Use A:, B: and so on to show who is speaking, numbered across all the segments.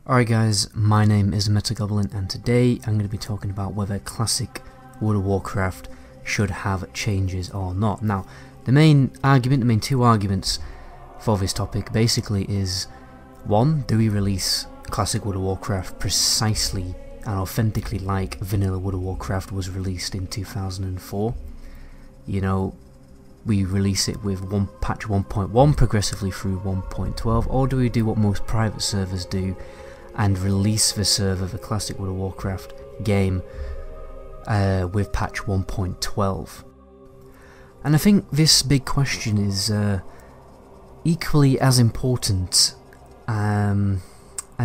A: Alright guys, my name is Metagoblin and today I'm going to be talking about whether classic World of Warcraft should have changes or not. Now, the main two arguments for this topic basically is, one, do we release classic World of Warcraft precisely and authentically like vanilla World of Warcraft was released in 2004? You know, we release it with patch 1.1 progressively through 1.12, or do we do what most private servers do and release the server, the classic World of Warcraft game, with patch 1.12? And I think this big question is equally as important and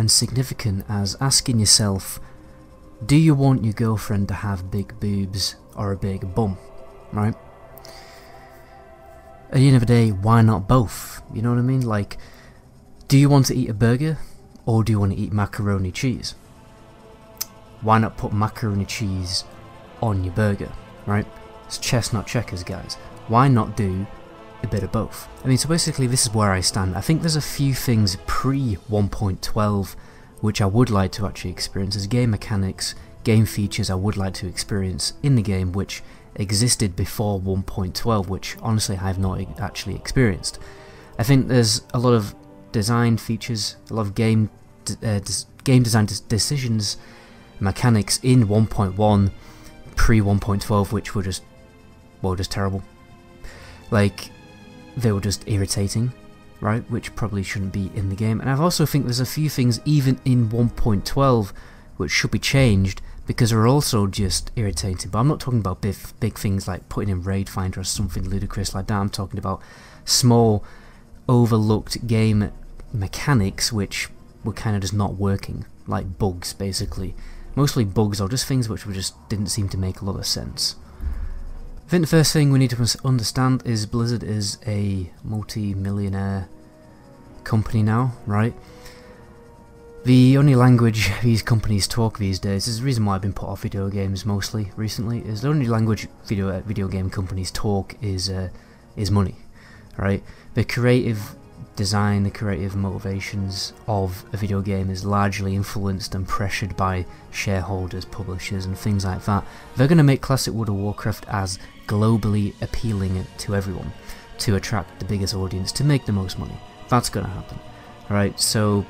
A: significant as asking yourself, do you want your girlfriend to have big boobs or a big bum, right? At the end of the day, why not both? You know what I mean? Like, do you want to eat a burger or do you want to eat macaroni cheese? Why not put macaroni cheese on your burger, right? It's chess, not checkers, guys. Why not do a bit of both? I mean, so basically this is where I stand. I think there's a few things pre 1.12 which I would like to actually experience as game mechanics, game features I would like to experience in the game which existed before 1.12, which honestly I have not actually experienced. I think there's a lot of design features, a lot of game design decisions, mechanics in 1.1, pre 1.12, which were just terrible. Like, they were just irritating, right? Which probably shouldn't be in the game. And I also think there's a few things even in 1.12 which should be changed because they're also just irritating. But I'm not talking about big things like putting in Raid Finder or something ludicrous like that. I'm talking about small, overlooked game mechanics which were kind of just not working, like bugs basically. Mostly bugs or just things which just didn't seem to make a lot of sense. I think the first thing we need to understand is Blizzard is a multi-millionaire company now, right? The only language these companies talk these days is the reason why I've been put off video games mostly recently, is the only language video game companies talk is money, right? The creative design, the creative motivations of a video game is largely influenced and pressured by shareholders, publishers and things like that. They're going to make classic World of Warcraft as globally appealing to everyone, to attract the biggest audience, to make the most money. That's going to happen, right? So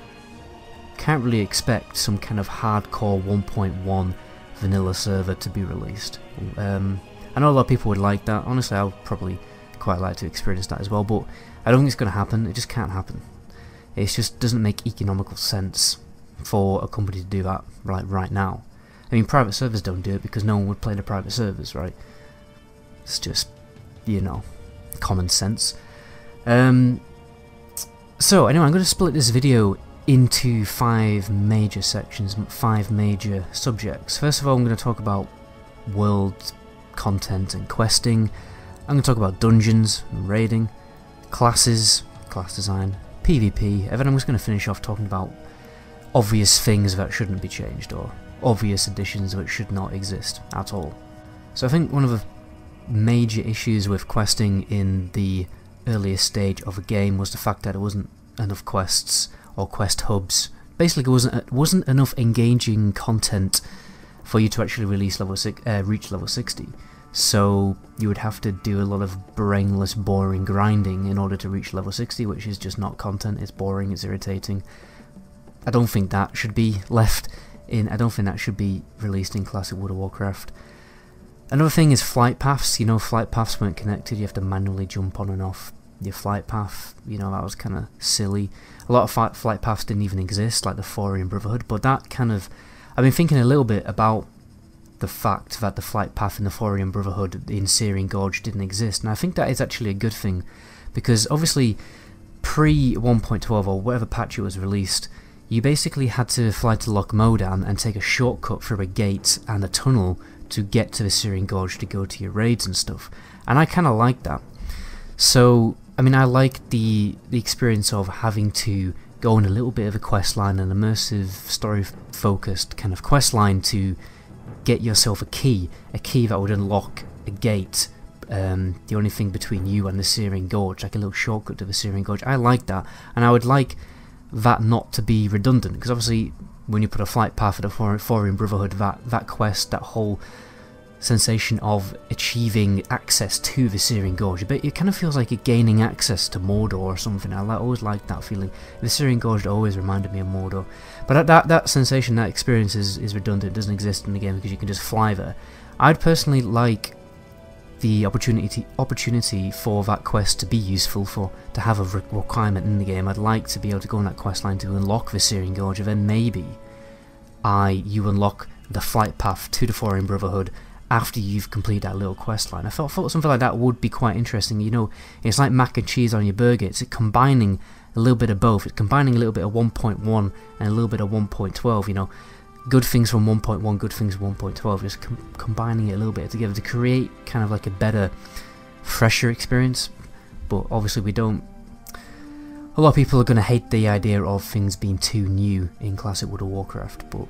A: can't really expect some kind of hardcore 1.1 vanilla server to be released. I know a lot of people would like that. Honestly, I would probably quite like to experience that as well, but I don't think it's going to happen. It just can't happen. It just doesn't make economical sense for a company to do that right now. I mean, private servers don't do it because no one would play the private servers, right? It's just, you know, common sense. So anyway, I'm going to split this video into 5 major sections, 5 major subjects. First of all, I'm going to talk about world content and questing. I'm going to talk about dungeons and raiding, classes, class design, PvP, and then I'm just going to finish off talking about obvious things that shouldn't be changed, or obvious additions that should not exist at all. So I think one of the major issues with questing in the earliest stage of a game was the fact that there wasn't enough quests or quest hubs. Basically, it wasn't enough engaging content for you to actually reach level 60. So you would have to do a lot of brainless, boring grinding in order to reach level 60, which is just not content. It's boring, it's irritating. I don't think that should be left in. I don't think that should be released in classic World of Warcraft. Another thing is flight paths. You know, flight paths weren't connected. You have to manually jump on and off your flight path. You know, that was kind of silly. A lot of flight paths didn't even exist, like the Thorian Brotherhood, but that kind of... I've been thinking a little bit about the fact that the flight path in the Thorian Brotherhood in Searing Gorge didn't exist, and I think that is actually a good thing, because obviously pre 1.12 or whatever patch it was released, you basically had to fly to Loch Modan and take a shortcut through a gate and a tunnel to get to the Searing Gorge to go to your raids and stuff, and I kind of like that. So I mean, I like the experience of having to go on a little bit of a quest line, an immersive, story focused kind of quest line to get yourself a key that would unlock a gate, the only thing between you and the Searing Gorge, like a little shortcut to the Searing Gorge. I like that, and I would like that not to be redundant, because obviously when you put a flight path at a Foreign Brotherhood, that quest, that whole sensation of achieving access to the Syrian Gorge, but it kind of feels like you're gaining access to Mordor or something. I always liked that feeling. The Syrian Gorge always reminded me of Mordor, but that sensation, that experience is redundant. It doesn't exist in the game because you can just fly there. I'd personally like the opportunity for that quest to be useful, to have a requirement in the game. I'd like to be able to go on that quest line to unlock the Syrian Gorge, and then maybe you unlock the flight path to the Foreign Brotherhood after you've completed that little quest line. I thought something like that would be quite interesting. You know, it's like mac and cheese on your burger. It's combining a little bit of both. It's combining a little bit of 1.1 and a little bit of 1.12, you know. Good things from 1.1, good things from 1.12, just combining it a little bit together to create kind of like a better, fresher experience. But obviously we don't... A lot of people are going to hate the idea of things being too new in Classic World of Warcraft, but...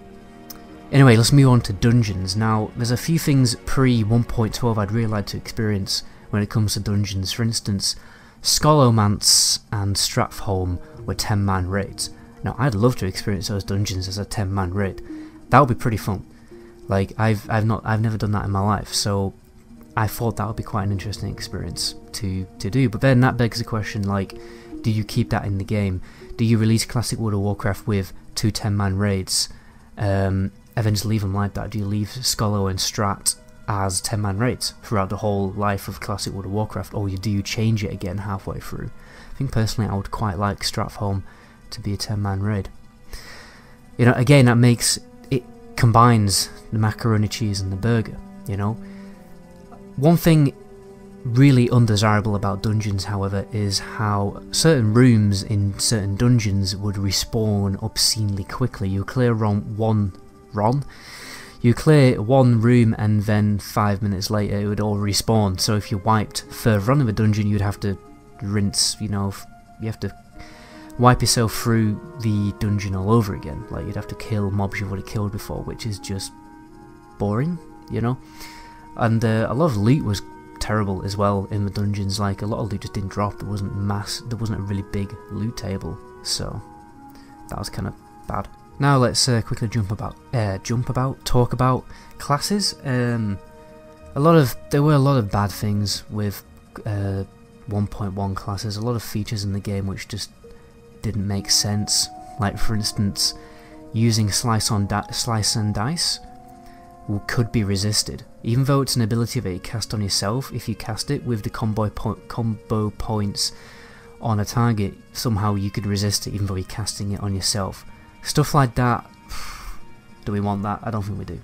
A: Anyway, let's move on to dungeons. Now, there's a few things pre-1.12 I'd really like to experience when it comes to dungeons. For instance, Scholomance and Stratholme were 10-man raids. Now, I'd love to experience those dungeons as a 10-man raid. That would be pretty fun. Like, I've never done that in my life, so I thought that would be quite an interesting experience to do. But then that begs the question, like, do you keep that in the game? Do you release Classic World of Warcraft with 2 10-man raids, and then just leave them like that? Do you leave Scholo and Strat as 10-man raids throughout the whole life of Classic World of Warcraft, or do you change it again halfway through? I think personally I would quite like Stratholme to be a 10-man raid. You know, again, that combines the macaroni cheese and the burger, you know. One thing really undesirable about dungeons, however, is how certain rooms in certain dungeons would respawn obscenely quickly. You clear one room and then 5 minutes later it would all respawn. So if you wiped further on in the dungeon, you'd have to rinse, you know, you have to wipe yourself through the dungeon all over again. Like, you'd have to kill mobs you've already killed before, which is just boring, you know. And a lot of loot was terrible as well in the dungeons. Like, a lot of loot just didn't drop. There wasn't a really big loot table, so that was kind of bad. Now let's quickly talk about classes. There were a lot of bad things with 1.1 classes. A lot of features in the game which just didn't make sense. Like, for instance, using slice and dice could be resisted, even though it's an ability that you cast on yourself. If you cast it with the combo points on a target, somehow you could resist it even though you're casting it on yourself. Stuff like that. Do we want that? I don't think we do.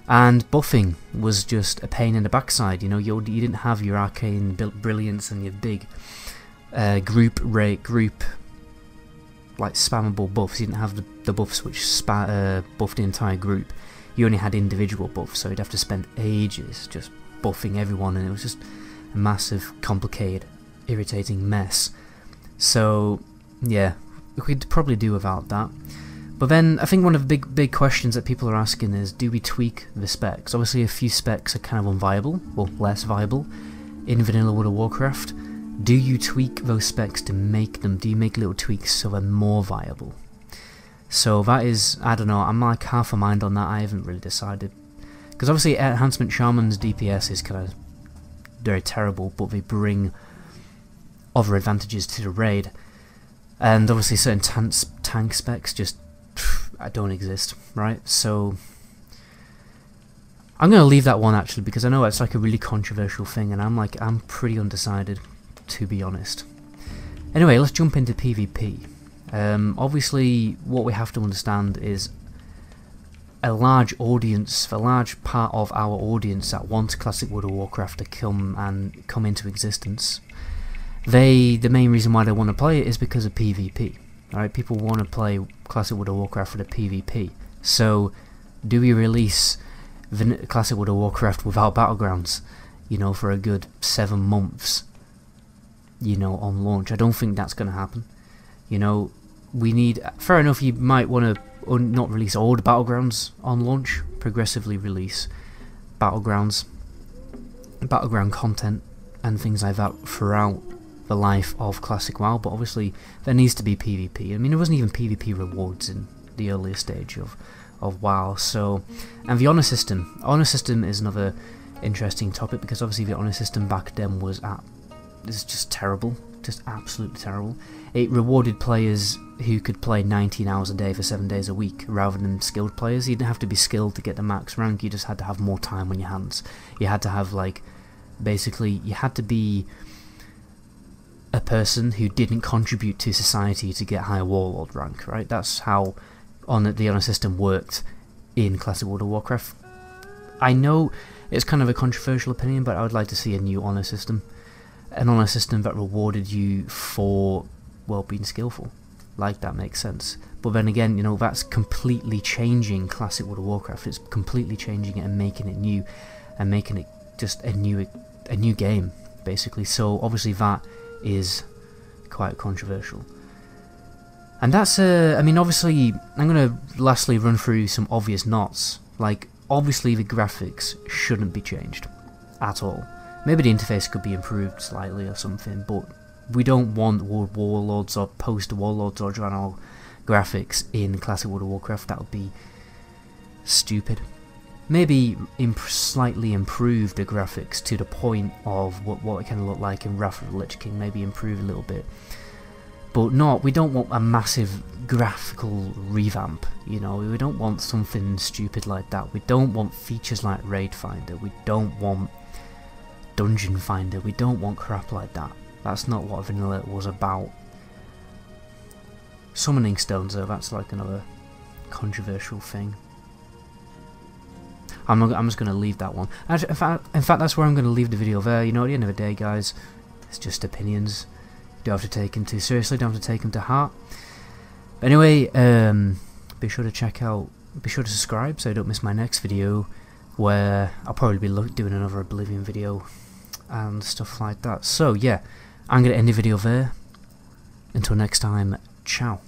A: And buffing was just a pain in the backside. You know, you didn't have your arcane brilliance and your big group like spammable buffs. You didn't have the buffs which buffed the entire group. You only had individual buffs, so you'd have to spend ages just buffing everyone, and it was just a massive, complicated, irritating mess. So yeah, we could probably do without that. But then I think one of the big questions that people are asking is, do we tweak the specs? Obviously a few specs are kind of unviable, well, less viable in Vanilla World of Warcraft. Do you tweak those specs to make them, do you make little tweaks so they're more viable? So that is, I don't know, I'm like half a mind on that. I haven't really decided. Because obviously Enhancement Shaman's DPS is kind of very terrible, but they bring other advantages to the raid. And obviously certain tank specs just don't exist, right? So I'm going to leave that one actually, because I know it's like a really controversial thing, and I'm pretty undecided, to be honest. Anyway, let's jump into PvP. Obviously what we have to understand is a large audience, a large part of our audience that wants Classic World of Warcraft to come into existence, the main reason why they want to play it is because of PvP. Alright, people want to play Classic World of Warcraft for the PvP. So, do we release Classic World of Warcraft without Battlegrounds, you know, for a good 7 months, you know, on launch? I don't think that's going to happen. You know, we need... Fair enough, you might want to not release all the Battlegrounds on launch, progressively release Battleground content and things like that throughout the life of Classic WoW, but obviously there needs to be PvP. I mean, there wasn't even PvP rewards in the earlier stage of WoW. So, and the honor system. Honor system is another interesting topic, because obviously the honor system back then was just terrible, just absolutely terrible. It rewarded players who could play 19 hours a day for 7 days a week, rather than skilled players. You didn't have to be skilled to get the max rank, you just had to have more time on your hands. You had to have, like, basically, you had to be a person who didn't contribute to society to get higher warlord rank, right? That's how the honor system worked in Classic World of Warcraft. I know it's kind of a controversial opinion, but I would like to see a new honor system. An honor system that rewarded you for, well, being skillful. Like, that makes sense. But then again, you know, that's completely changing Classic World of Warcraft. It's completely changing it and making it new, and making it just a new game, basically. So obviously that is quite controversial. And that's I mean, obviously I'm gonna lastly run through some obvious nots. Like, obviously the graphics shouldn't be changed at all. Maybe the interface could be improved slightly or something, but we don't want Warlords or post-Warlords or Draenor graphics in Classic World of Warcraft. That would be stupid. Maybe slightly improve the graphics to the point of what it kind of looked like in Wrath of the Lich King. Maybe improve a little bit, but we don't want a massive graphical revamp. You know, we don't want something stupid like that. We don't want features like Raid Finder. We don't want Dungeon Finder. We don't want crap like that. That's not what Vanilla was about. Summoning Stones, though, that's like another controversial thing. I'm just going to leave that one. Actually, in fact, that's where I'm going to leave the video there. You know, at the end of the day, guys, it's just opinions. You don't have to take them too seriously, don't have to take them to heart. But anyway, be sure to subscribe so you don't miss my next video, where I'll probably be doing another Oblivion video and stuff like that. So yeah, I'm going to end the video there. Until next time, ciao.